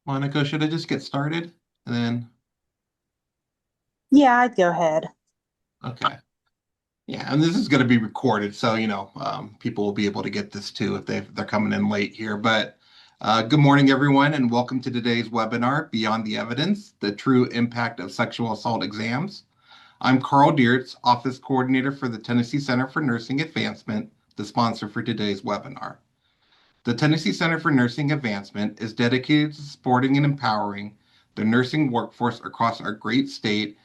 Monica, should I just get started? And then, Yeah, I'd go ahead. okay. Yeah, and this is going to be recorded, so people will be able to get this too if they're coming in late here. But good morning, everyone, and welcome to today's webinar, Beyond the Evidence: The True Impact of Sexual Assault Exams. I'm Carl Diertz, Office Coordinator for the Tennessee Center for Nursing Advancement, the sponsor for today's webinar. The Tennessee Center for Nursing Advancement is dedicated to supporting and empowering the nursing workforce across our great state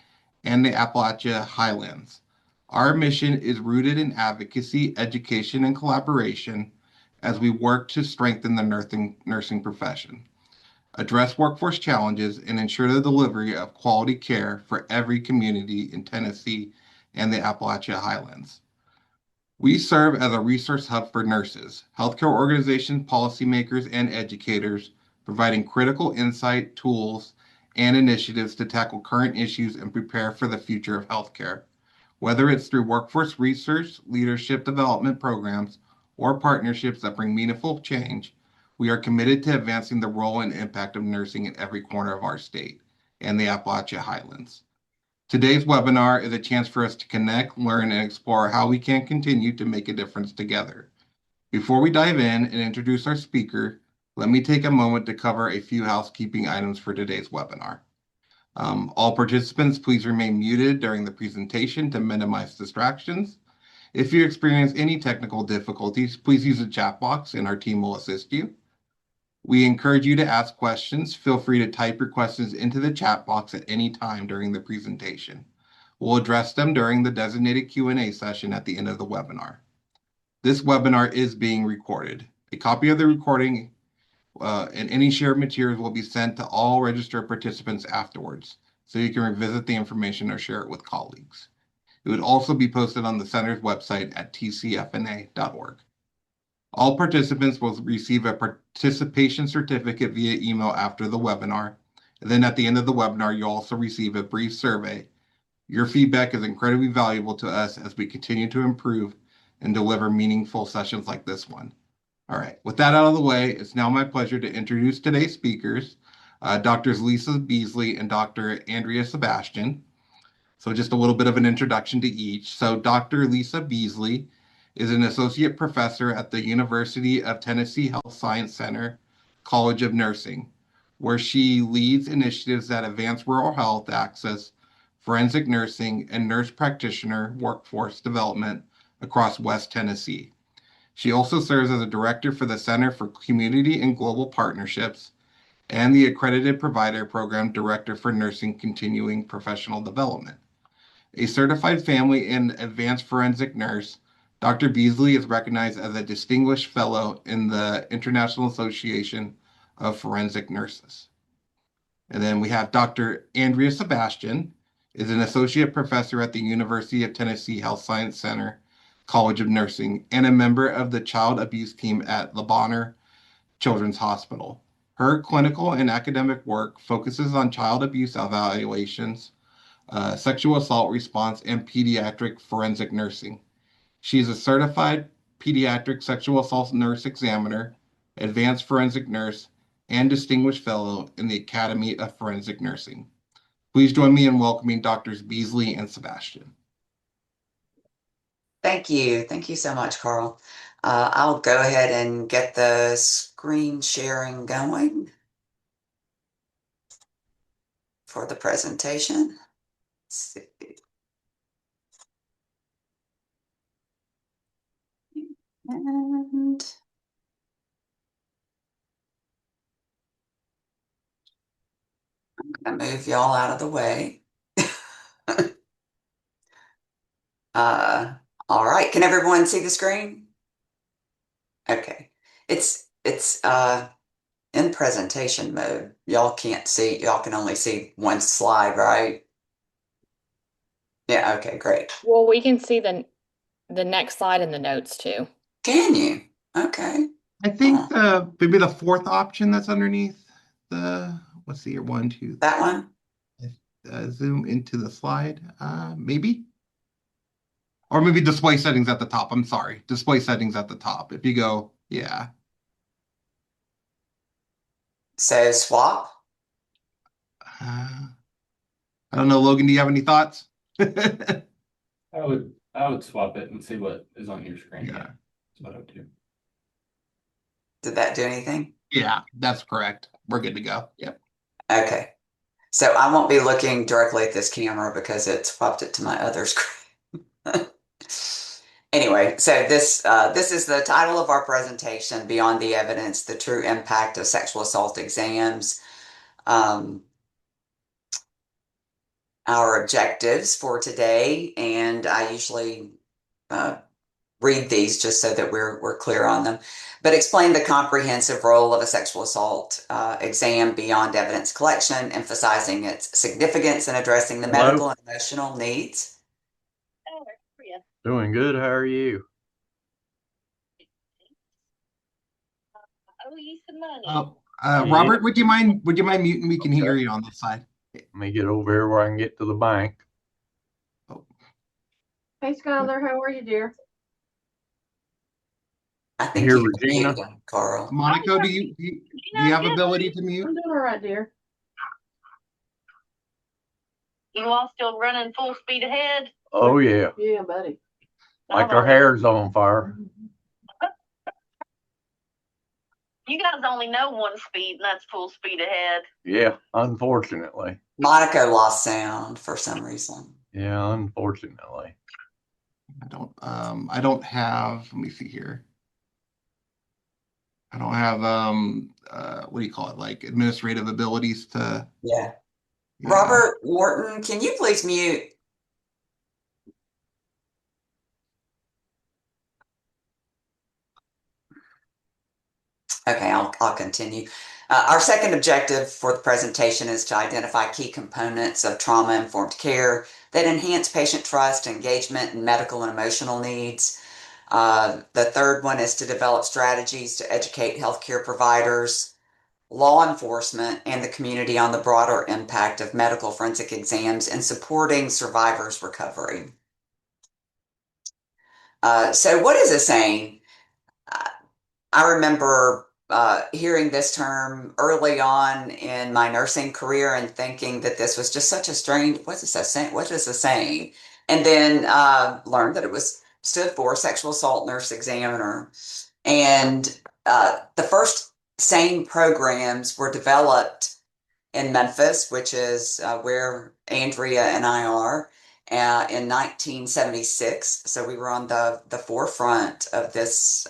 and the Appalachia Highlands. Our mission is rooted in advocacy, education, and collaboration as we work to strengthen the nursing profession, address workforce challenges, and ensure the delivery of quality care for every community in Tennessee and the Appalachia Highlands. We serve as a resource hub for nurses, healthcare organizations, policymakers, and educators, providing critical insight, tools, and initiatives to tackle current issues and prepare for the future of healthcare. Whether it's through workforce research, leadership development programs, or partnerships that bring meaningful change, we are committed to advancing the role and impact of nursing in every corner of our state and the Appalachia Highlands. Today's webinar is a chance for us to connect, learn, and explore how we can continue to make a difference together. Before we dive in and introduce our speaker, let me take a moment to cover a few housekeeping items for today's webinar. All participants, please remain muted during the presentation to minimize distractions. If you experience any technical difficulties, please use the chat box and our team will assist you. We encourage you to ask questions. Feel free to type your questions into the chat box at any time during the presentation. We'll address them during the designated Q&A session at the end of the webinar. This webinar is being recorded. A copy of the recording and any shared materials will be sent to all registered participants afterwards, so you can revisit the information or share it with colleagues. It would also be posted on the center's website at tcfna.org. All participants will receive a participation certificate via email after the webinar. And then at the end of the webinar, you'll also receive a brief survey. Your feedback is incredibly valuable to us as we continue to improve and deliver meaningful sessions like this one. All right, with that out of the way, it's now my pleasure to introduce today's speakers, Drs. Lisa Beasley and Dr. Andrea Sebastian. So just a little bit of an introduction to each. So Dr. Lisa Beasley is an associate professor at the University of Tennessee Health Science Center College of Nursing, where she leads initiatives that advance rural health access, forensic nursing, and nurse practitioner workforce development across West Tennessee. She also serves as a director for the Center for Community and Global Partnerships and the Accredited Provider Program Director for Nursing Continuing Professional Development. A certified family and advanced forensic nurse, Dr. Beasley is recognized as a distinguished fellow in the International Association of Forensic Nurses. And then we have Dr. Andrea Sebastian, is an associate professor at the University of Tennessee Health Science Center College of Nursing and a member of the child abuse team at Le Bonheur Children's Hospital. Her clinical and academic work focuses on child abuse evaluations, sexual assault response, and pediatric forensic nursing. She is a certified pediatric sexual assault nurse examiner, advanced forensic nurse, and distinguished fellow in the Academy of Forensic Nursing. Please join me in welcoming Drs. Beasley and Sebastian. Thank you. Thank you so much, Carl. I'll go ahead and get the screen sharing going for the presentation. Let's see. And I'm going to move y'all out of the way. All right. Can everyone see the screen? Okay. It's in presentation mode. Y'all can't see, y'all can only see one slide, right? Yeah, okay, great. Well, we can see the next slide in the notes too. Can you? Okay. I think maybe the fourth option that's underneath the, let's see here, one, two, That one? zoom into the slide, maybe? Or maybe display settings at the top. I'm sorry. Display settings at the top. If you go, yeah. So swap. Uh, I don't know, Logan, do you have any thoughts? I would swap it and see what is on your screen. Yeah. That's what I would do. Did that do anything? Yeah, that's correct. We're good to go. Yep. Okay. So I won't be looking directly at this camera because it swapped it to my other screen. Anyway, so this is the title of our presentation, Beyond the Evidence, the True Impact of Sexual Assault Exams. Our objectives for today, and I usually read these just so that we're clear on them, but explain the comprehensive role of a sexual assault exam beyond evidence collection, emphasizing its significance in addressing the Hello? medical and emotional needs. Doing good. How are you? Robert, would you mind muting? We can hear you on this side. Let me get over here where I can get to the bank. Hey, Skylar, how are you, dear? I think Here, you can Regina. mute them, Carl. Monica, do you have ability to mute? I'm doing all right, dear. You all still running full speed ahead? Oh, yeah. Yeah, buddy. Like our hair's on fire. You guys only know one speed, and that's full speed ahead. Yeah, unfortunately. Monica lost sound for some reason. Yeah, unfortunately. I don't have, let me see here. I don't have what do you call it? Like administrative abilities to. Yeah. Yeah. Robert Morton, can you please mute? Okay, I'll continue. Our second objective for the presentation is to identify key components of trauma-informed care that enhance patient trust, engagement, and medical and emotional needs. The third one is to develop strategies to educate healthcare providers, law enforcement, and the community on the broader impact of medical forensic exams and supporting survivors' recovery. So what is a saying? I remember hearing this term early on in my nursing career and thinking that this was just such a strange, what is a saying? What is a saying? And then learned that it was stood for Sexual Assault Nurse Examiner. And the first SANE programs were developed in Memphis, which is where Andrea and I are, in 1976. So we were on the forefront of this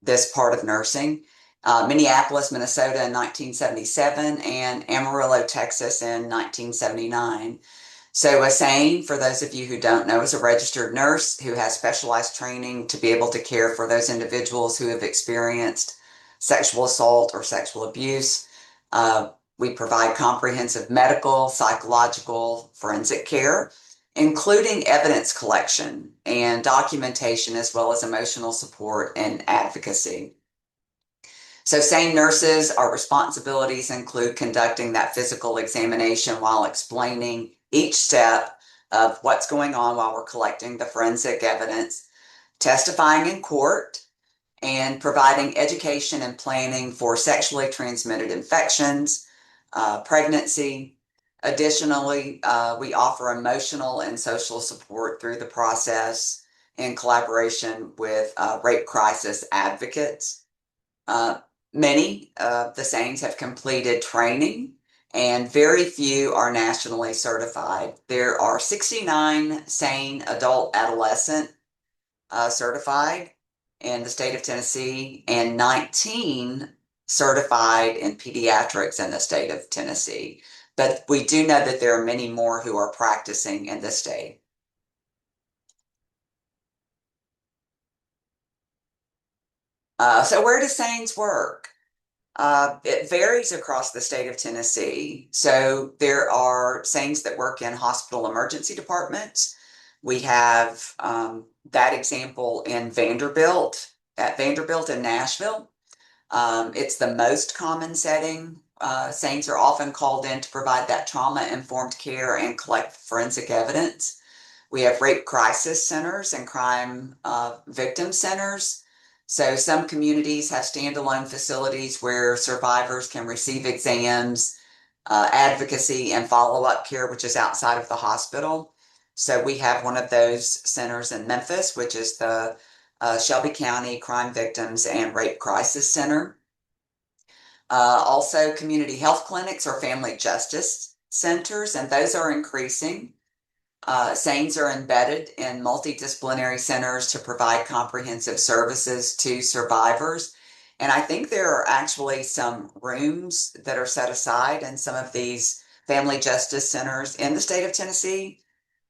this part of nursing. Minneapolis, Minnesota in 1977, and Amarillo, Texas in 1979. So a SANE, for those of you who don't know, is a registered nurse who has specialized training to be able to care for those individuals who have experienced sexual assault or sexual abuse. We provide comprehensive medical, psychological, forensic care, including evidence collection and documentation, as well as emotional support and advocacy. So SANE nurses, our responsibilities include conducting that physical examination while explaining each step of what's going on while we're collecting the forensic evidence, testifying in court, and providing education and planning for sexually transmitted infections, pregnancy. Additionally, we offer emotional and social support through the process in collaboration with rape crisis advocates. Many of the SANEs have completed training, and very few are nationally certified. There are 69 SANE adult adolescent certified in the state of Tennessee and 19 certified in pediatrics in the state of Tennessee. But we do know that there are many more who are practicing in the state. So where do SANEs work? It varies across the state of Tennessee. So there are SANEs that work in hospital emergency departments. We have that example in Vanderbilt, at Vanderbilt in Nashville. It's the most common setting. SANEs are often called in to provide that trauma-informed care and collect forensic evidence. We have rape crisis centers and crime victim centers. So some communities have standalone facilities where survivors can receive exams, advocacy, and follow-up care, which is outside of the hospital. So we have one of those centers in Memphis, which is the Shelby County Crime Victims and Rape Crisis Center. Also, community health clinics or family justice centers, and those are increasing. SANES are embedded in multidisciplinary centers to provide comprehensive services to survivors. And I think there are actually some rooms that are set aside in some of these family justice centers in the state of Tennessee,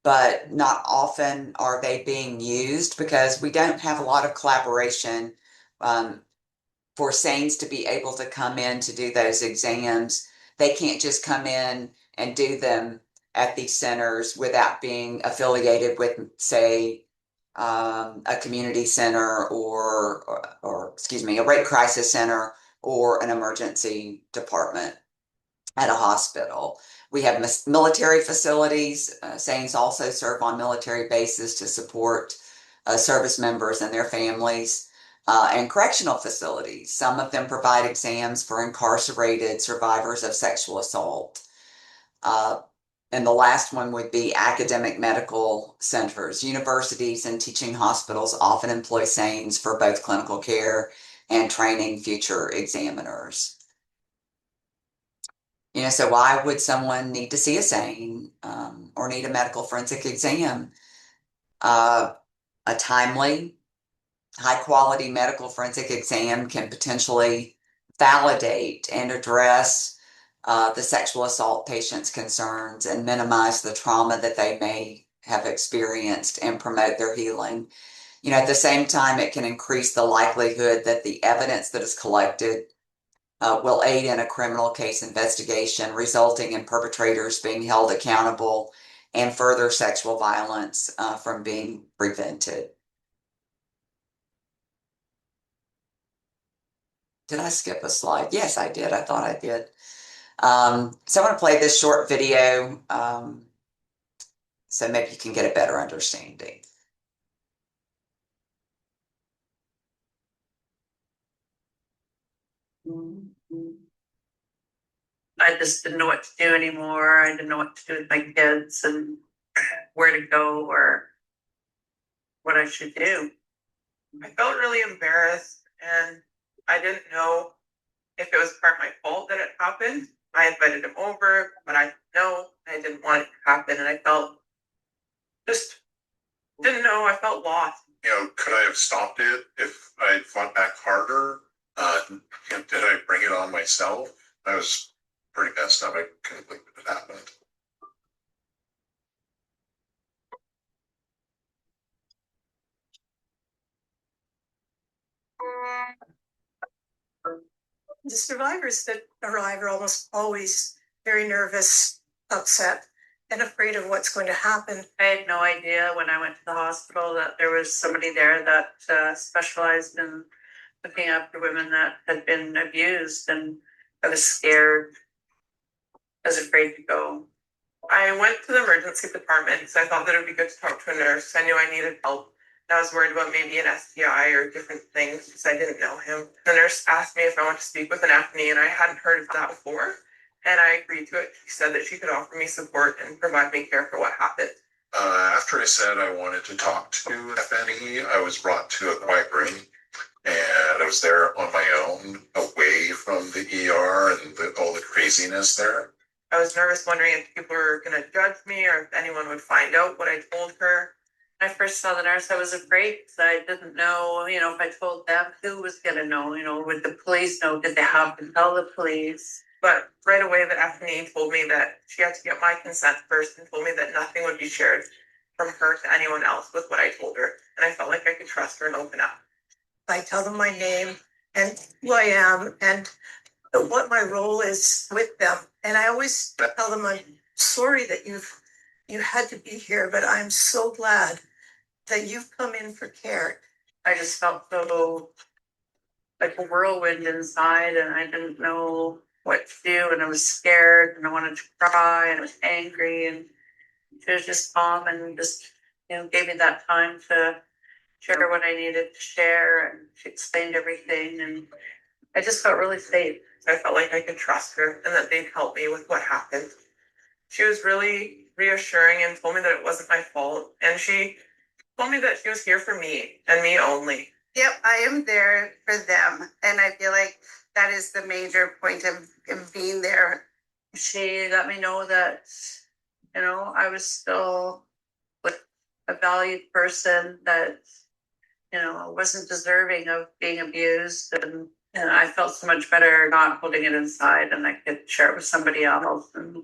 but not often are they being used because we don't have a lot of collaboration for SANES to be able to come in to do those exams. They can't just come in and do them at these centers without being affiliated with, say, a community center or excuse me, a rape crisis center or an emergency department at a hospital. We have military facilities. SANES also serve on military bases to support service members and their families. And correctional facilities. Some of them provide exams for incarcerated survivors of sexual assault. And the last one would be academic medical centers. Universities and teaching hospitals often employ SANES for both clinical care and training future examiners. So why would someone need to see a SANE or need a medical forensic exam? A timely, high-quality medical forensic exam can potentially validate and address the sexual assault patient's concerns and minimize the trauma that they may have experienced and promote their healing. At the same time, it can increase the likelihood that the evidence that is collected will aid in a criminal case investigation, resulting in perpetrators being held accountable and further sexual violence from being prevented. Did I skip a slide? Yes, I did. I thought I did. So I want to play this short video so maybe you can get a better understanding. I just didn't know what to do anymore. I didn't know what to do with my kids and where to go or what I should do. I felt really embarrassed and I didn't know if it was part of my fault that it happened. I invited him over, but I didn't know. I didn't want it to happen and I felt just didn't know. I felt lost. Could I have stopped it if I fought back harder? Did I bring it on myself? I was pretty messed up. I couldn't believe it happened. The survivors that arrive are almost always very nervous, upset, and afraid of what's going to happen. I had no idea when I went to the hospital that there was somebody there that specialized in looking after women that had been abused, and I was scared. I was afraid to go. I went to the emergency department because I thought that it would be good to talk to a nurse. I knew I needed help. I was worried about maybe an STI or different things because I didn't know him. The nurse asked me if I wanted to speak with an attorney, and I hadn't heard of that before. And I agreed to it. She said that she could offer me support and provide me care for what happened. After I said I wanted to talk to FNE, I was brought to a quiet room, and I was there on my own, away from the ER and all the craziness there. I was nervous, wondering if people were going to judge me or if anyone would find out what I told her. When I first saw the nurse, I was afraid because I didn't know, if I told them, who was going to know, would the police know? Did they have to tell the police? But right away, the FNE told me that she had to get my consent first and told me that nothing would be shared from her to anyone else with what I told her. And I felt like I could trust her and open up. I tell them my name and who I am and what my role is with them. And I always tell them I'm sorry that you had to be here, but I'm so glad that you've come in for care. I just felt so like a whirlwind inside and I didn't know what to do and I was scared and I wanted to cry and I was angry and she was just calm and just, gave me that time to share what I needed to share, and she explained everything, and I just felt really safe. I felt like I could trust her and that they'd help me with what happened. She was really reassuring and told me that it wasn't my fault, and she told me that she was here for me and me only. Yep, I am there for them, and I feel like that is the major point of being there. She let me know that, I was still with a valued person, that, wasn't deserving of being abused, and I felt so much better not holding it inside, and I could share it with somebody else, and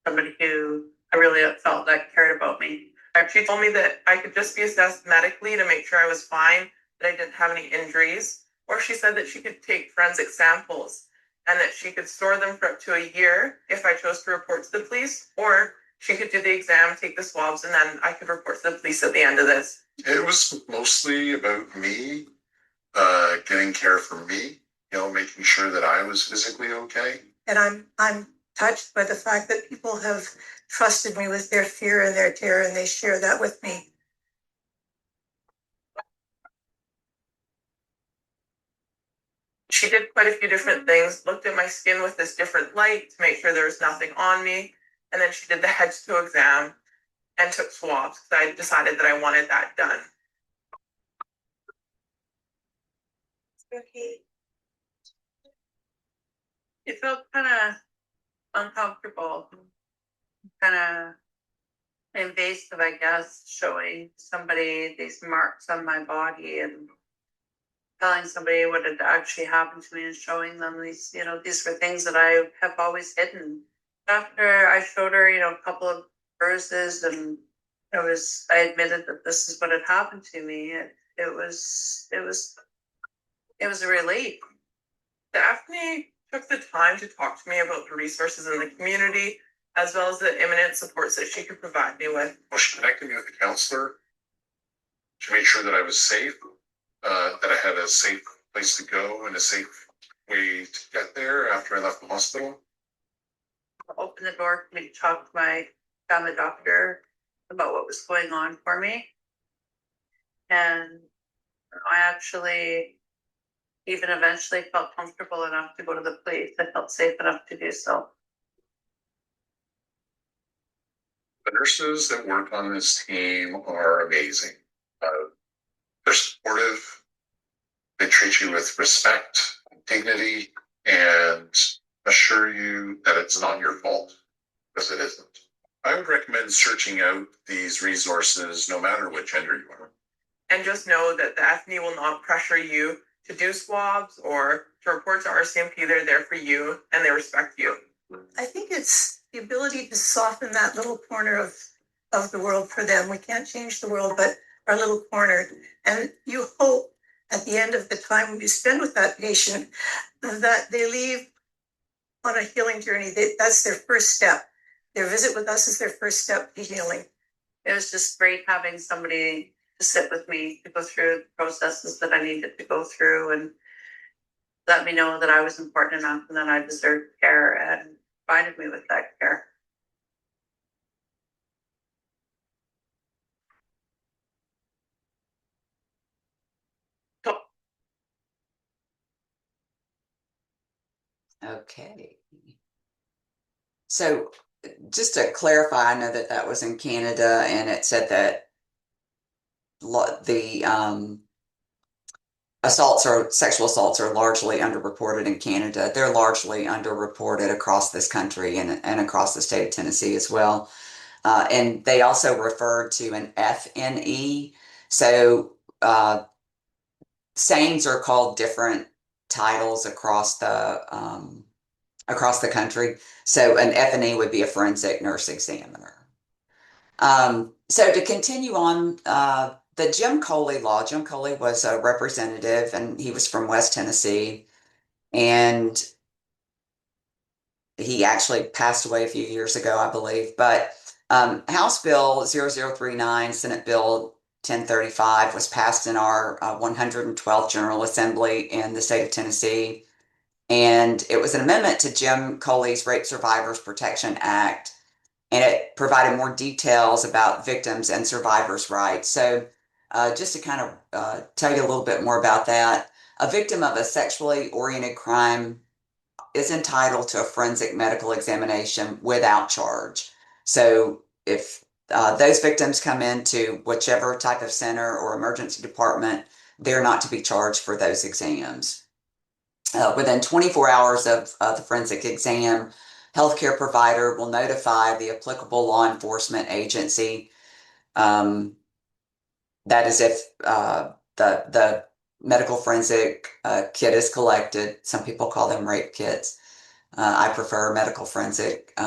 somebody who I really felt that cared about me. She told me that I could just be assessed medically to make sure I was fine, that I didn't have any injuries. Or she said that she could take forensic samples and that she could store them for up to a year if I chose to report to the police. Or she could do the exam, take the swabs, and then I could report to the police at the end of this. It was mostly about me, getting care for me, making sure that I was physically okay. And I'm touched by the fact that people have trusted me with their fear and their terror, and they share that with me. She did quite a few different things, looked at my skin with this different light to make sure there was nothing on me. And then she did the head-to-toe exam and took swabs because I decided that I wanted that done. Okay. It felt kind of uncomfortable, kind of invasive, I guess, showing somebody these marks on my body and telling somebody what had actually happened to me and showing them these, these were things that I have always hidden. After I showed her, a couple of bruises, and I admitted that this is what had happened to me. It was a relief. Daphne took the time to talk to me about the resources in the community, as well as the imminent supports that she could provide me with. Well, she connected me with a counselor to make sure that I was safe, that I had a safe place to go and a safe way to get there after I left the hospital. Open the door for me to talk to my family doctor about what was going on for me. And I actually even eventually felt comfortable enough to go to the police. I felt safe enough to do so. The nurses that work on this team are amazing. They're supportive. They treat you with respect, dignity, and assure you that it's not your fault, because it isn't. I would recommend searching out these resources no matter what gender you are. And just know that the FNE will not pressure you to do swabs or to report to RCMP. They're there for you and they respect you. I think it's the ability to soften that little corner of the world for them. We can't change the world, but our little corner. And you hope at the end of the time you spend with that patient that they leave on a healing journey. That's their first step. Their visit with us is their first step to healing. It was just great having somebody to sit with me, to go through the processes that I needed to go through and let me know that I was important enough and that I deserved care, and provided me with that care. Okay. So just to clarify, I know that that was in Canada, and it said that the sexual assaults are largely underreported in Canada. They're largely underreported across this country and across the state of Tennessee as well. And they also referred to an FNE. So SANEs are called different titles across the country. So an FNE would be a forensic nurse examiner. So to continue on, the Jim Coley law, Jim Coley was a representative and he was from West Tennessee, and he actually passed away a few years ago, I believe. But House Bill 0039, Senate Bill 1035 was passed in our 112th General Assembly in the state of Tennessee. And it was an amendment to Jim Coley's Rape Survivors Protection Act, and it provided more details about victims and survivors' rights. So Just to kind of tell you a little bit more about that, a victim of a sexually oriented crime is entitled to a forensic medical examination without charge. So if those victims come into whichever type of center or emergency department, they're not to be charged for those exams. Within 24 hours of the forensic exam, healthcare provider will notify the applicable law enforcement agency. That is if the medical forensic kit is collected. Some people call them rape kits. I prefer a medical forensic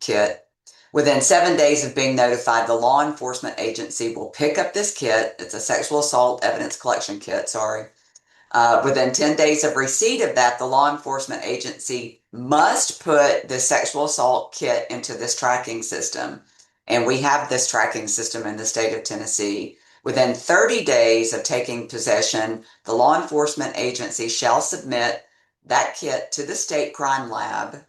kit. Within 7 days of being notified, the law enforcement agency will pick up this kit. It's a sexual assault evidence collection kit, sorry. Within 10 days of receipt of that, the law enforcement agency must put the sexual assault kit into this tracking system. And we have this tracking system in the state of Tennessee. Within 30 days of taking possession, the law enforcement agency shall submit that kit to the state crime lab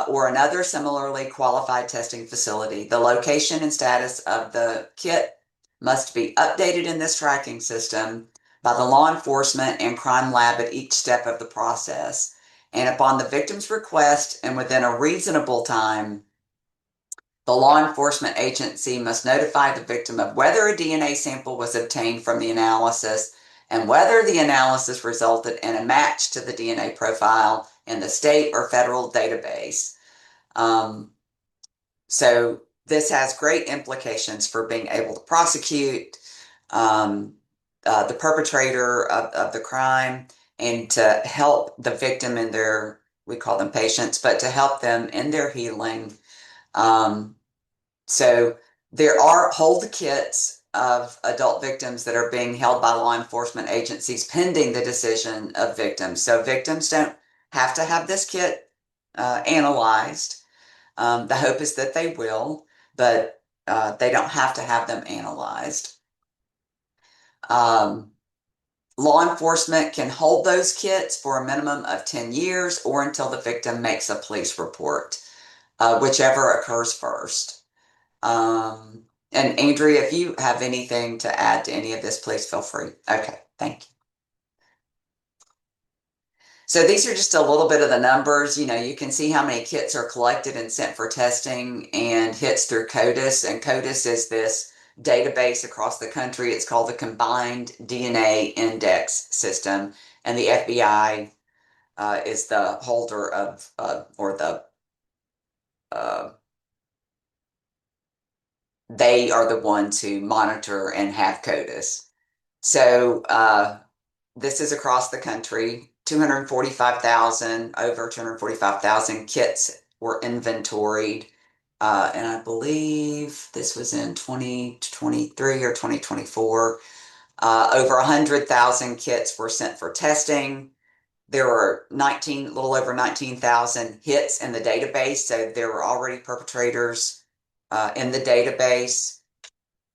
or another similarly qualified testing facility. The location and status of the kit must be updated in this tracking system by the law enforcement and crime lab at each step of the process. And upon the victim's request and within a reasonable time, the law enforcement agency must notify the victim of whether a DNA sample was obtained from the analysis and whether the analysis resulted in a match to the DNA profile in the state or federal database. So this has great implications for being able to prosecute the perpetrator of the crime and to help the victim in their, we call them patients, but to help them in their healing. So there are hold kits of adult victims that are being held by law enforcement agencies pending the decision of victims. So victims don't have to have this kit analyzed. The hope is that they will, but they don't have to have them analyzed. Law enforcement can hold those kits for a minimum of 10 years or until the victim makes a police report, whichever occurs first. And Andrea, if you have anything to add to any of this, please feel free. Okay, thank you. So these are just a little bit of the numbers. You know, you can see how many kits are collected and sent for testing and hits through CODIS. And CODIS is this database across the country. It's called the Combined DNA Index System. And the FBI is the holder of, or the, they are the ones who monitor and have CODIS. So this is across the country. 245,000, over 245,000 kits were inventoried. And I believe this was in 2023 or 2024. Over 100,000 kits were sent for testing. There were a little over 19,000 hits in the database. So there were already perpetrators in the database.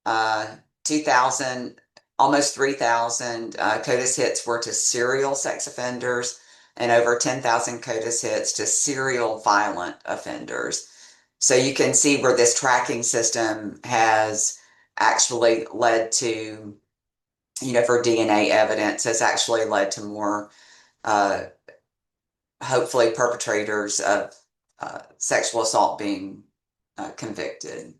2,000, almost 3,000 CODIS hits were to serial sex offenders and over 10,000 CODIS hits to serial violent offenders. So you can see where this tracking system has actually led to, you know, for DNA evidence, has actually led to more, hopefully, perpetrators of sexual assault being convicted.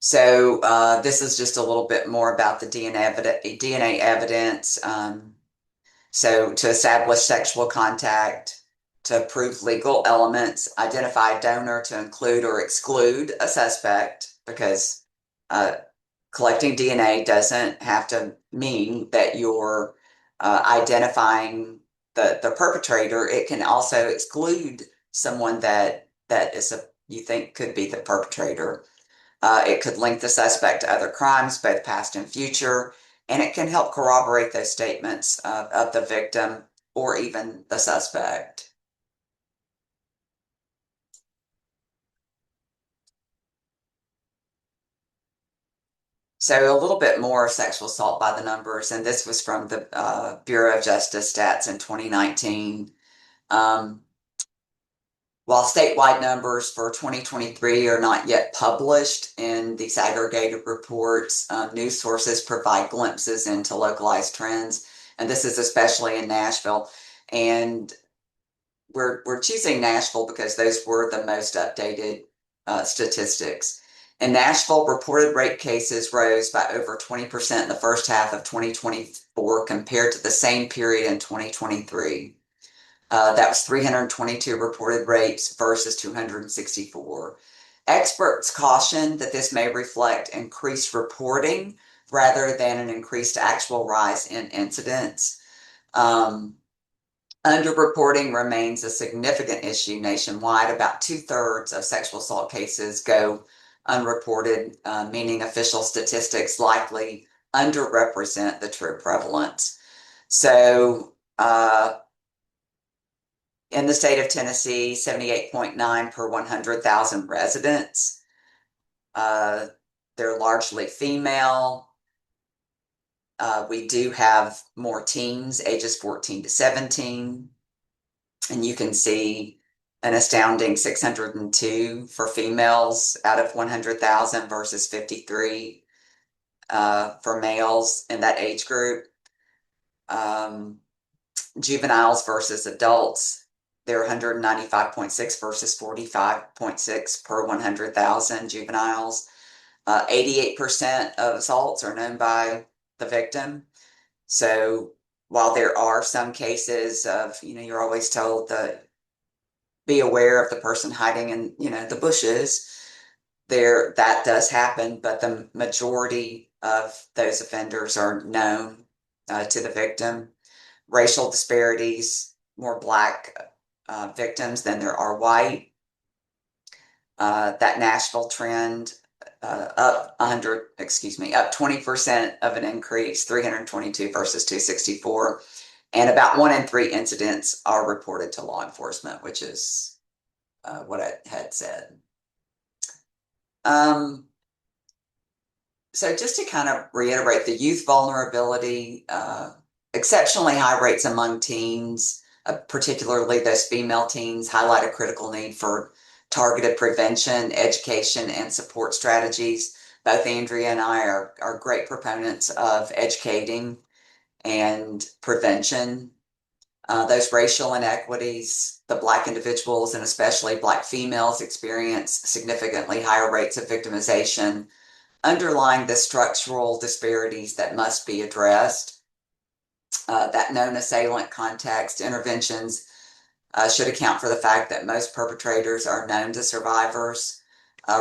So this is just a little bit more about the DNA evidence. So to establish sexual contact, to prove legal elements, identify a donor to include or exclude a suspect, because collecting DNA doesn't have to mean that you're identifying the perpetrator. It can also exclude someone that you think could be the perpetrator. It could link the suspect to other crimes, both past and future, and it can help corroborate those statements of the victim or even the suspect. So a little bit more sexual assault by the numbers, and this was from the Bureau of Justice stats in 2019. While statewide numbers for 2023 are not yet published in these aggregated reports, news sources provide glimpses into localized trends, and this is especially in Nashville. And we're choosing Nashville because those were the most updated statistics. In Nashville, reported rape cases rose by over 20% in the first half of 2024 compared to the same period in 2023. That was 322 reported rapes versus 264. Experts caution that this may reflect increased reporting rather than an increased actual rise in incidents. Underreporting remains a significant issue nationwide. About 2/3 of sexual assault cases go unreported, meaning official statistics likely underrepresent the true prevalence. So, in the state of Tennessee, 78.9 per 100,000 residents. They're largely female. We do have more teens, ages 14 to 17. And you can see an astounding 602 for females out of 100,000 versus 53 for males in that age group. Juveniles versus adults, they're 195.6 versus 45.6 per 100,000 juveniles. 88% of assaults are known by the victim. So while there are some cases of, you're always told that be aware of the person hiding in, the bushes, that does happen, but the majority of those offenders are known to the victim. Racial disparities, more Black victims than there are white. That Nashville trend, up 20% of an increase, 322 versus 264. And about 1 in 3 incidents are reported to law enforcement, which is what I had said. So just to kind of reiterate, the youth vulnerability, exceptionally high rates among teens, particularly those female teens, highlight a critical need for targeted prevention, education, and support strategies. Both Andrea and I are great proponents of educating and prevention. Those racial inequities, the Black individuals and especially Black females experience significantly higher rates of victimization, underlying the structural disparities that must be addressed. That known assailant context interventions should account for the fact that most perpetrators are known to survivors,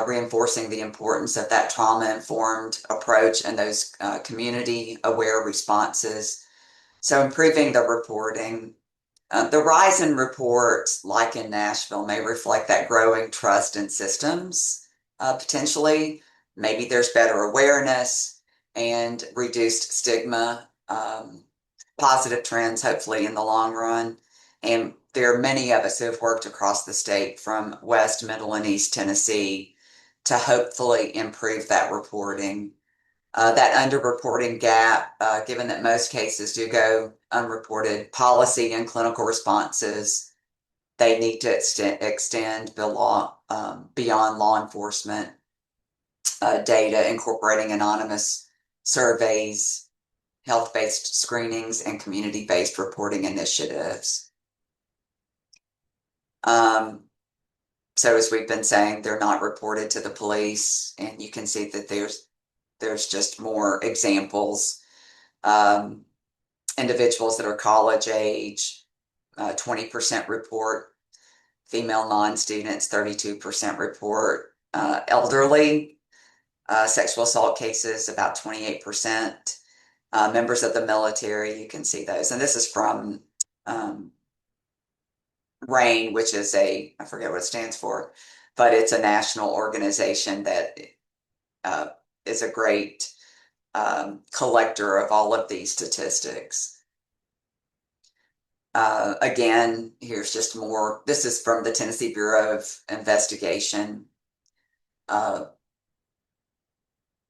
reinforcing the importance of that trauma-informed approach and those community-aware responses. So improving the reporting. The rise in reports, like in Nashville, may reflect that growing trust in systems, potentially. Maybe there's better awareness and reduced stigma, positive trends, hopefully, in the long run. And there are many of us who have worked across the state from West, Middle, and East Tennessee to hopefully improve that reporting. That underreporting gap, given that most cases do go unreported, policy and clinical responses, they need to extend the law beyond law enforcement data, incorporating anonymous surveys, health-based screenings, and community-based reporting initiatives. So as we've been saying, they're not reported to the police, and you can see that there's just more examples. Individuals that are college age, 20% report. Female non-students, 32% report. Elderly, sexual assault cases, about 28%. Members of the military, you can see those. And this is from RAIN, which is I forget what it stands for, but it's a national organization that is a great collector of all of these statistics. Again, here's just more. This is from the Tennessee Bureau of Investigation. The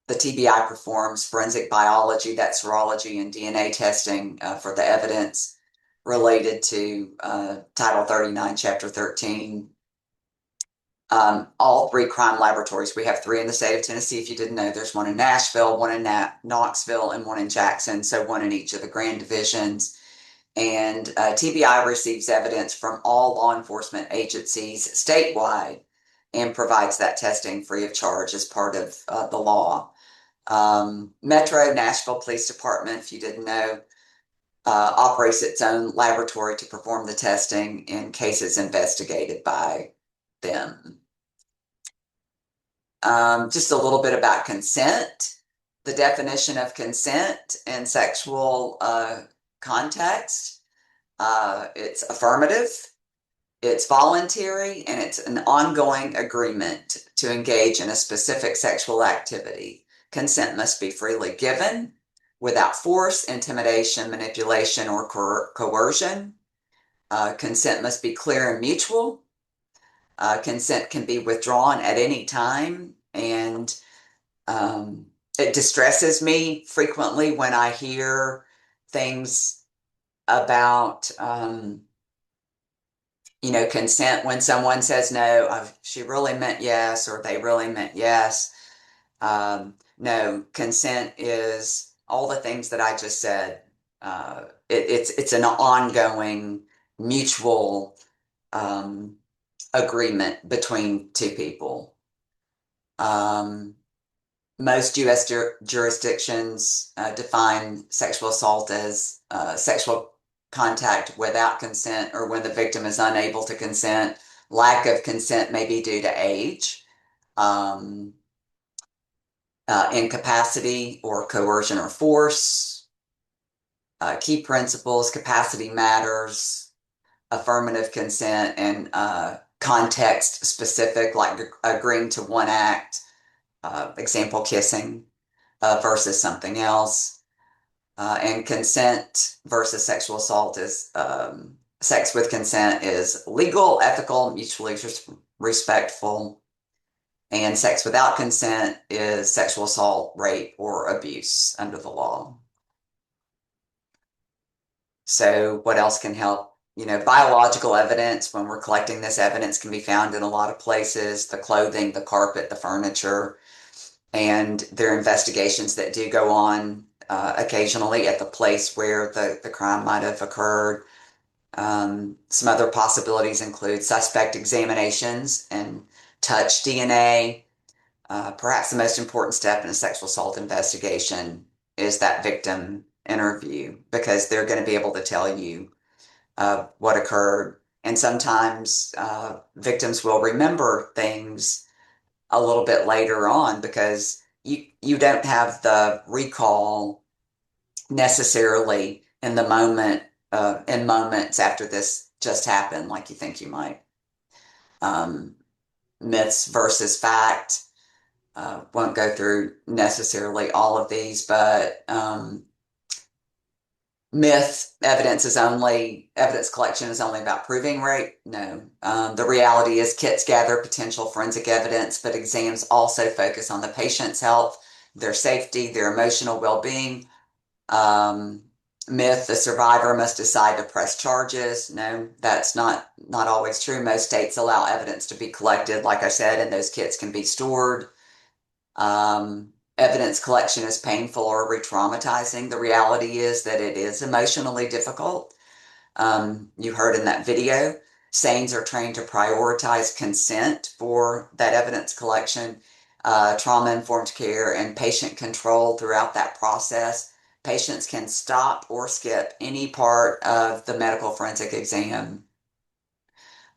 TBI performs forensic biology, that's serology and DNA testing for the evidence related to Title 39, Chapter 13 All three crime laboratories. We have three in the state of Tennessee. If you didn't know, there's one in Nashville, one in Knoxville, and one in Jackson. So one in each of the Grand Divisions. And TBI receives evidence from all law enforcement agencies statewide and provides that testing free of charge as part of the law. Metro Nashville Police Department, if you didn't know, operates its own laboratory to perform the testing in cases investigated by them. Just a little bit about consent. The definition of consent in sexual context. It's affirmative, it's voluntary, and it's an ongoing agreement to engage in a specific sexual activity. Consent must be freely given without force, intimidation, manipulation, or coercion. Consent must be clear and mutual. Consent can be withdrawn at any time, and it distresses me frequently when I hear things about, consent when someone says no, she really meant yes, or they really meant yes. No, consent is all the things that I just said. It's an ongoing mutual agreement between two people. Most U.S. jurisdictions define sexual assault as sexual contact without consent or when the victim is unable to consent. Lack of consent may be due to age, incapacity or coercion or force. Key principles: capacity matters, affirmative consent, and context specific, like agreeing to one act, example, kissing versus something else. And consent versus sexual assault is sex with consent is legal, ethical, mutually respectful. And sex without consent is sexual assault, rape, or abuse under the law. So what else can help? Biological evidence, when we're collecting this evidence, can be found in a lot of places: the clothing, the carpet, the furniture. And there are investigations that do go on occasionally at the place where the crime might have occurred. Some other possibilities include suspect examinations and touch DNA. Perhaps the most important step in a sexual assault investigation is that victim interview, because they're going to be able to tell you what occurred. And sometimes victims will remember things a little bit later on because you don't have the recall necessarily in the moment, in moments after this just happened, like you think you might. Myths versus fact. Won't go through necessarily all of these, but myth evidence collection is only about proving rape. No, the reality is kits gather potential forensic evidence, but exams also focus on the patient's health, their safety, their emotional well-being. Myth: the survivor must decide to press charges. No, that's not always true. Most states allow evidence to be collected, like I said, and those kits can be stored. Evidence collection is painful or re-traumatizing. The reality is that it is emotionally difficult. You heard in that video, SANEs are trained to prioritize consent for that evidence collection, trauma-informed care, and patient control throughout that process. Patients can stop or skip any part of the medical forensic exam.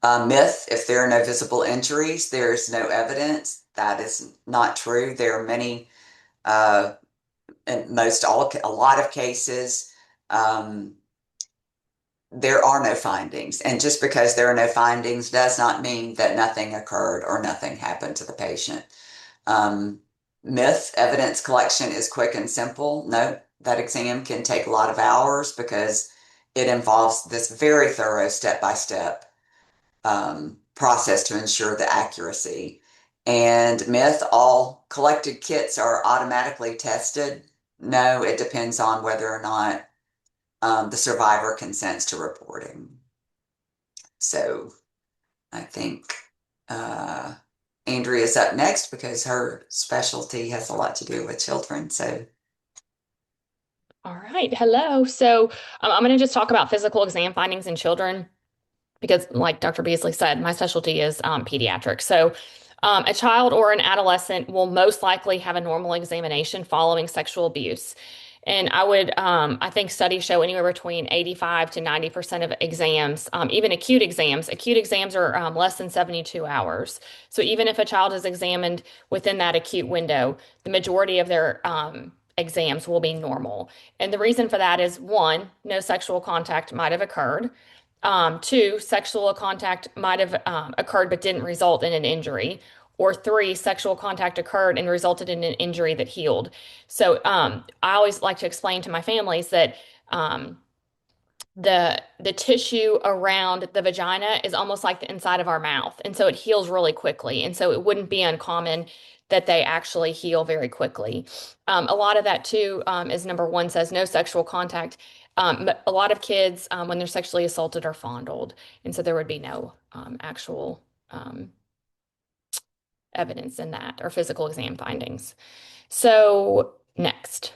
Myth: if there are no visible injuries, there's no evidence. That is not true. There are many, in a lot of cases, there are no findings. And just because there are no findings does not mean that nothing occurred or nothing happened to the patient. Myth: evidence collection is quick and simple. No, that exam can take a lot of hours because it involves this very thorough step-by-step process to ensure the accuracy. And myth: all collected kits are automatically tested. No, it depends on whether or not the survivor consents to reporting. So I think Andrea's up next because her specialty has a lot to do with children. So, All right. Hello. So I'm going to just talk about physical exam findings in children because, like Dr. Beasley said, my specialty is pediatrics. So a child or an adolescent will most likely have a normal examination following sexual abuse. And I think studies show anywhere between 85 to 90% of exams, even acute exams are less than 72 hours. So even if a child is examined within that acute window, the majority of their exams will be normal. And the reason for that is one, no sexual contact might have occurred. Two, sexual contact might have occurred but didn't result in an injury. Or three, sexual contact occurred and resulted in an injury that healed. So I always like to explain to my families that um, the tissue around the vagina is almost like the inside of our mouth, and so it heals really quickly. And so it wouldn't be uncommon that they actually heal very quickly. A lot of that too is number one says no sexual contact. But a lot of kids, when they're sexually assaulted, are fondled, and so there would be no actual evidence in that or physical exam findings. So next.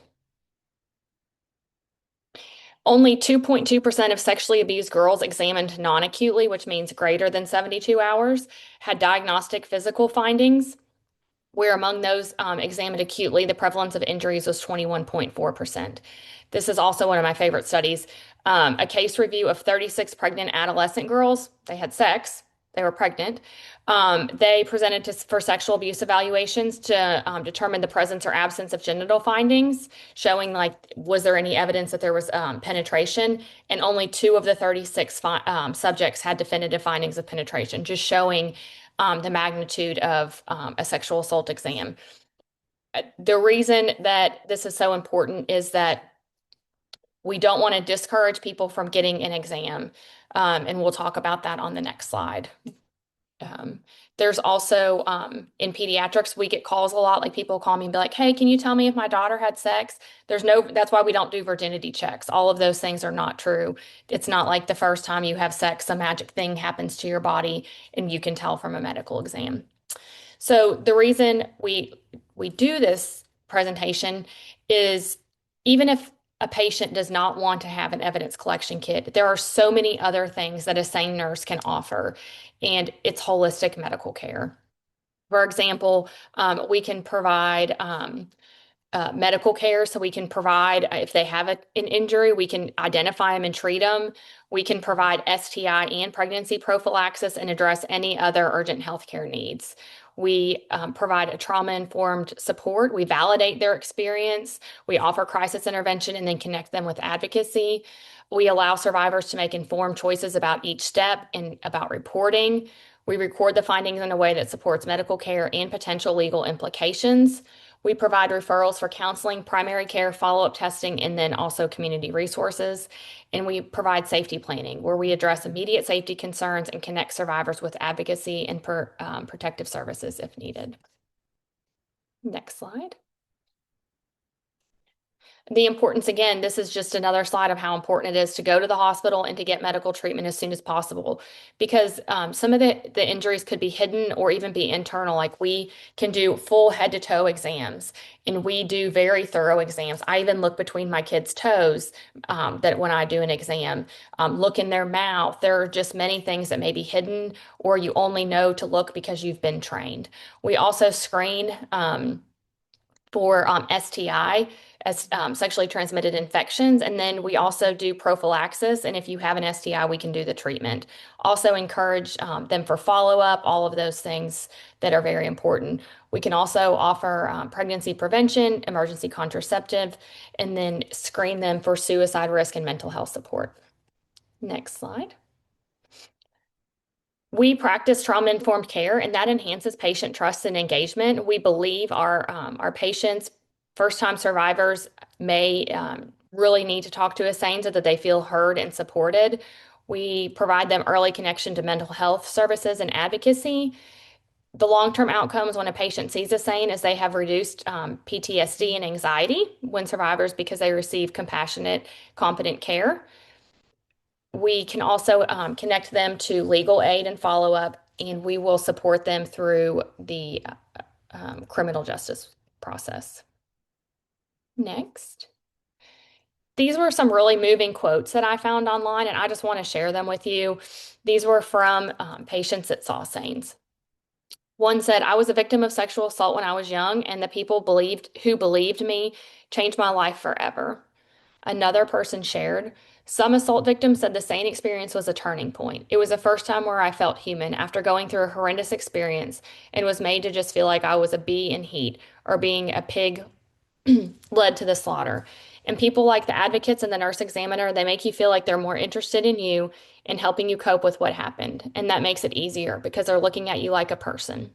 Only 2.2% of sexually abused girls examined non-acutely, which means greater than 72 hours, had diagnostic physical findings, where among those examined acutely, the prevalence of injuries was 21.4%. This is also one of my favorite studies. A case review of 36 pregnant adolescent girls. They had sex. They were pregnant. They presented for sexual abuse evaluations to determine the presence or absence of genital findings, showing like, was there any evidence that there was penetration? And only 2 of the 36 subjects had definitive findings of penetration, just showing the magnitude of a sexual assault exam. The reason that this is so important is that we don't want to discourage people from getting an exam. And we'll talk about that on the next slide. There's also in pediatrics, we get calls a lot. Like people call me and be like, hey, can you tell me if my daughter had sex? That's why we don't do virginity checks. All of those things are not true. It's not like the first time you have sex, some magic thing happens to your body and you can tell from a medical exam. So the reason we do this presentation is even if a patient does not want to have an evidence collection kit, there are so many other things that a sane nurse can offer, and it's holistic medical care. For example, we can provide medical care. So we can provide, if they have an injury, we can identify them and treat them. We can provide STI and pregnancy prophylaxis and address any other urgent healthcare needs. We provide a trauma-informed support. We validate their experience. We offer crisis intervention and then connect them with advocacy. We allow survivors to make informed choices about each step and about reporting. We record the findings in a way that supports medical care and potential legal implications. We provide referrals for counseling, primary care, follow-up testing, and then also community resources. And we provide safety planning, where we address immediate safety concerns and connect survivors with advocacy and protective services if needed. Next slide. The importance, again, this is just another slide of how important it is to go to the hospital and to get medical treatment as soon as possible, because some of the injuries could be hidden or even be internal. Like we can do full head to toe exams, and we do very thorough exams. I even look between my kids' toes that when I do an exam, look in their mouth. There are just many things that may be hidden or you only know to look because you've been trained. We also screen for STI, as sexually transmitted infections. And then we also do prophylaxis. And if you have an STI, we can do the treatment. Also encourage them for follow-up, all of those things that are very important. We can also offer pregnancy prevention, emergency contraceptive, and then screen them for suicide risk and mental health support. Next slide. We practice trauma-informed care, and that enhances patient trust and engagement. We believe our patients, first-time survivors, may really need to talk to a SANE so that they feel heard and supported. We provide them early connection to mental health services and advocacy. The long-term outcomes when a patient sees a SANE is they have reduced PTSD and anxiety when survivors, because they receive compassionate, competent care. We can also connect them to legal aid and follow-up and we will support them through the criminal justice process. Next. These were some really moving quotes that I found online, and I just want to share them with you. These were from patients that saw SANES. One said, "I was a victim of sexual assault when I was young, and the people who believed me changed my life forever." Another person shared, "Some assault victims said the SANE experience was a turning point. It was the first time where I felt human after going through a horrendous experience and was made to just feel like I was a bee in heat or being a pig led to the slaughter." And people like the advocates and the nurse examiner, they make you feel like they're more interested in you and helping you cope with what happened. And that makes it easier because they're looking at you like a person.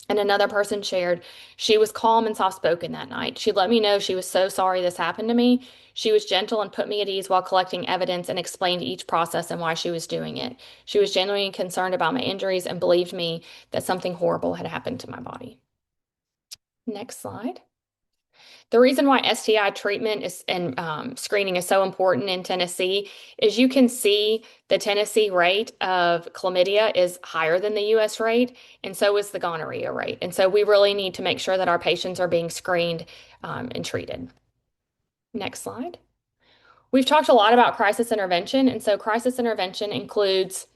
And another person shared, "She was calm and soft-spoken that night. She let me know she was so sorry this happened to me. She was gentle and put me at ease while collecting evidence and explained each process and why she was doing it. She was genuinely concerned about my injuries and believed me that something horrible had happened to my body." Next slide. The reason why STI treatment and screening is so important in Tennessee is you can see the Tennessee rate of chlamydia is higher than the US rate, and so is the gonorrhea rate. And so we really need to make sure that our patients are being screened and treated. Next slide. We've talked a lot about crisis intervention, and so crisis intervention includes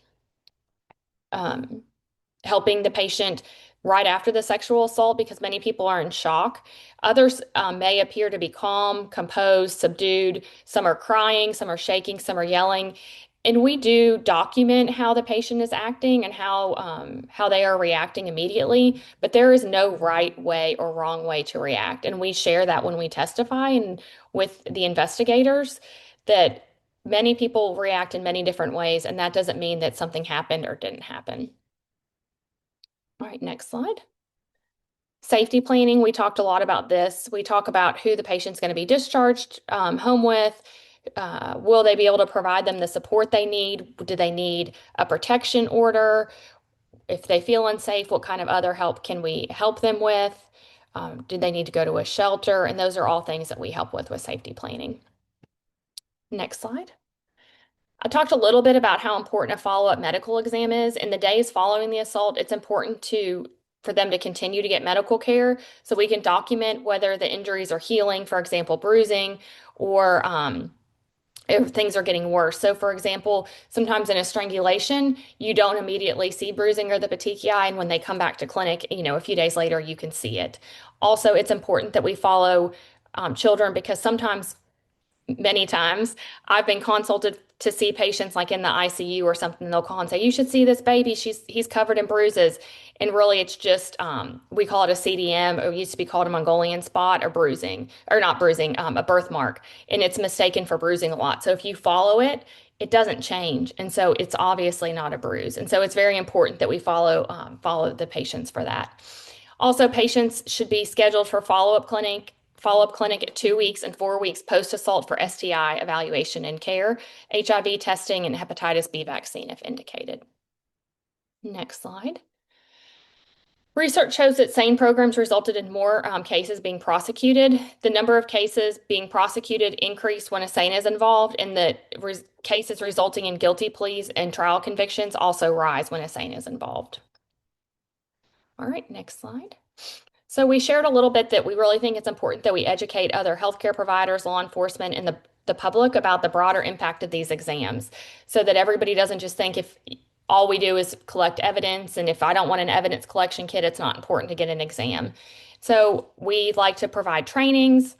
helping the patient right after the sexual assault because many people are in shock. Others may appear to be calm, composed, subdued. Some are crying, some are shaking, some are yelling. And we do document how the patient is acting and how they are reacting immediately, but there is no right way or wrong way to react. And we share that when we testify and with the investigators that many people react in many different ways, and that doesn't mean that something happened or didn't happen. All right, next slide. Safety planning, we talked a lot about this. We talk about who the patient's going to be discharged home with. Will they be able to provide them the support they need? Do they need a protection order? If they feel unsafe, what kind of other help can we help them with? Do they need to go to a shelter? And those are all things that we help with safety planning. Next slide. I talked a little bit about how important a follow-up medical exam is. In the days following the assault, it's important for them to continue to get medical care so we can document whether the injuries are healing, for example, bruising, or if things are getting worse. So, for example, sometimes in a strangulation, you don't immediately see bruising or the petechiae, and when they come back to clinic, a few days later, you can see it. Also, it's important that we follow children because many times I've been consulted to see patients like in the ICU or something, and they'll call and say, "You should see this baby. He's covered in bruises." And really it's just, we call it a CDM, or it used to be called a Mongolian spot, or bruising, or not bruising, a birthmark. And it's mistaken for bruising a lot. So if you follow it, it doesn't change. And so it's obviously not a bruise. And so it's very important that we follow the patients for that. Also, patients should be scheduled for follow-up clinic at 2 weeks and 4 weeks post-assault for STI evaluation and care, HIV testing, and hepatitis B vaccine if indicated. Next slide. Research shows that SANE programs resulted in more cases being prosecuted. The number of cases being prosecuted increased when a SANE is involved, and the cases resulting in guilty pleas and trial convictions also rise when a SANE is involved. All right, next slide. So we shared a little bit that we really think it's important that we educate other healthcare providers, law enforcement, and the public about the broader impact of these exams so that everybody doesn't just think if all we do is collect evidence, and if I don't want an evidence collection kit, it's not important to get an exam. So we like to provide trainings.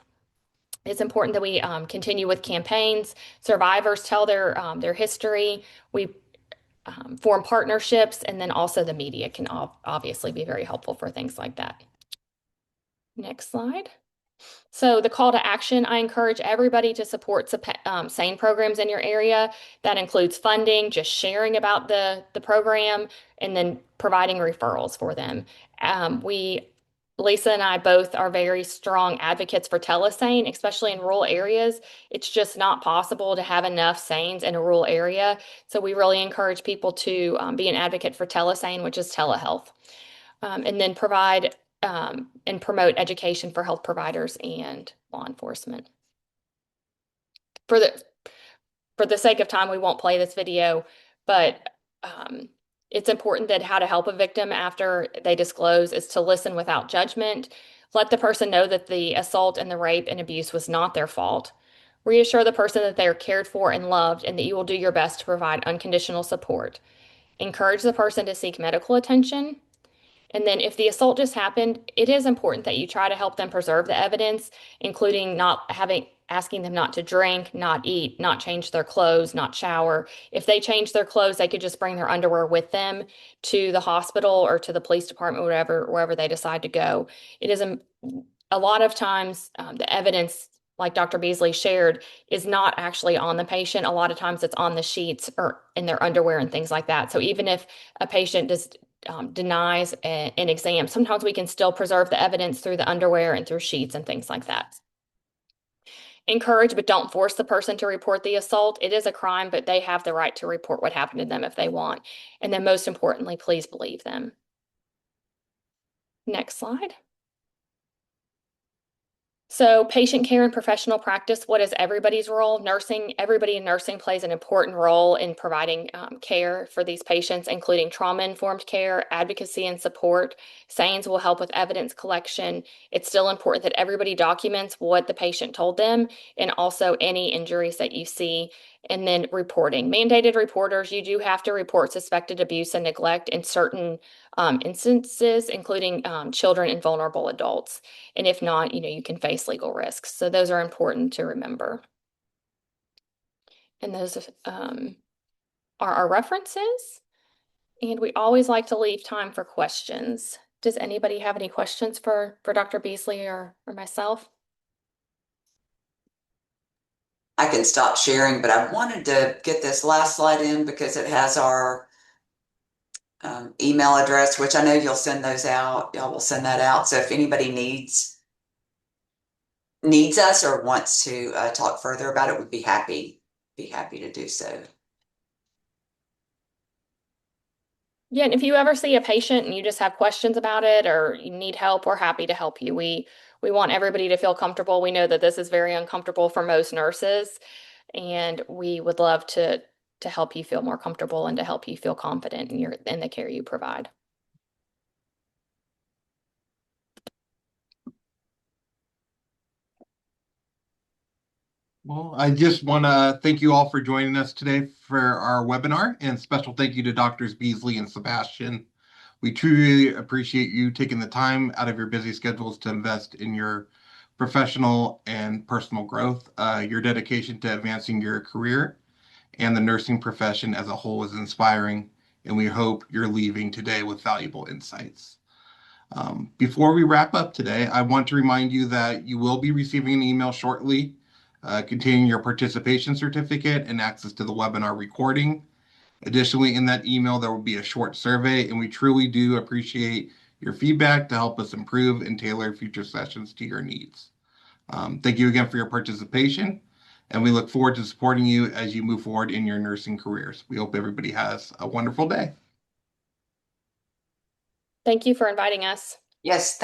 It's important that we continue with campaigns. Survivors tell their history. We form partnerships, and then also the media can obviously be very helpful for things like that. Next slide. So the call to action, I encourage everybody to support SANE programs in your area. That includes funding, just sharing about the program, and then providing referrals for them. Lisa and I both are very strong advocates for telesane, especially in rural areas. It's just not possible to have enough SANEs in a rural area. So we really encourage people to be an advocate for telesane, which is telehealth, and then provide and promote education for health providers and law enforcement. For the sake of time, we won't play this video, but It's important that how to help a victim after they disclose is to listen without judgment. Let the person know that the assault and the rape and abuse was not their fault. Reassure the person that they are cared for and loved and that you will do your best to provide unconditional support. Encourage the person to seek medical attention. And then if the assault just happened, it is important that you try to help them preserve the evidence, including asking them not to drink, not eat, not change their clothes, not shower. If they change their clothes, they could just bring their underwear with them to the hospital or to the police department, wherever they decide to go. It is a lot of times the evidence, like Dr. Beasley shared, is not actually on the patient. A lot of times it's on the sheets or in their underwear and things like that. So even if a patient denies an exam, sometimes we can still preserve the evidence through the underwear and through sheets and things like that. Encourage, but don't force the person to report the assault. It is a crime, but they have the right to report what happened to them if they want. And then most importantly, please believe them. Next slide. So patient care and professional practice, what is everybody's role? Nursing, everybody in nursing plays an important role in providing care for these patients, including trauma-informed care, advocacy, and support. SANES will help with evidence collection. It's still important that everybody documents what the patient told them and also any injuries that you see. And then reporting. Mandated reporters, you do have to report suspected abuse and neglect in certain instances, including children and vulnerable adults. And if not, you can face legal risks. So those are important to remember. And those are our references. And we always like to leave time for questions. Does anybody have any questions for Dr. Beasley or myself? I can stop sharing, but I wanted to get this last slide in because it has our email address, which I know you'll send those out. Y'all will send that out. So if anybody needs us or wants to talk further about it, we'd be happy to do so. Yeah, and if you ever see a patient and you just have questions about it or you need help, we're happy to help you. We want everybody to feel comfortable. We know that this is very uncomfortable for most nurses, and we would love to help you feel more comfortable and to help you feel confident in the care you provide. Well, I just want to thank you all for joining us today for our webinar, and special thank you to Doctors Beasley and Sebastian. We truly appreciate you taking the time out of your busy schedules to invest in your professional and personal growth. Your dedication to advancing your career and the nursing profession as a whole is inspiring, and we hope you're leaving today with valuable insights. Before we wrap up today, I want to remind you that you will be receiving an email shortly containing your participation certificate and access to the webinar recording. Additionally, in that email, there will be a short survey, and we truly do appreciate your feedback to help us improve and tailor future sessions to your needs. Thank you again for your participation, and we look forward to supporting you as you move forward in your nursing careers. We hope everybody has a wonderful day. Thank you for inviting us. Yes.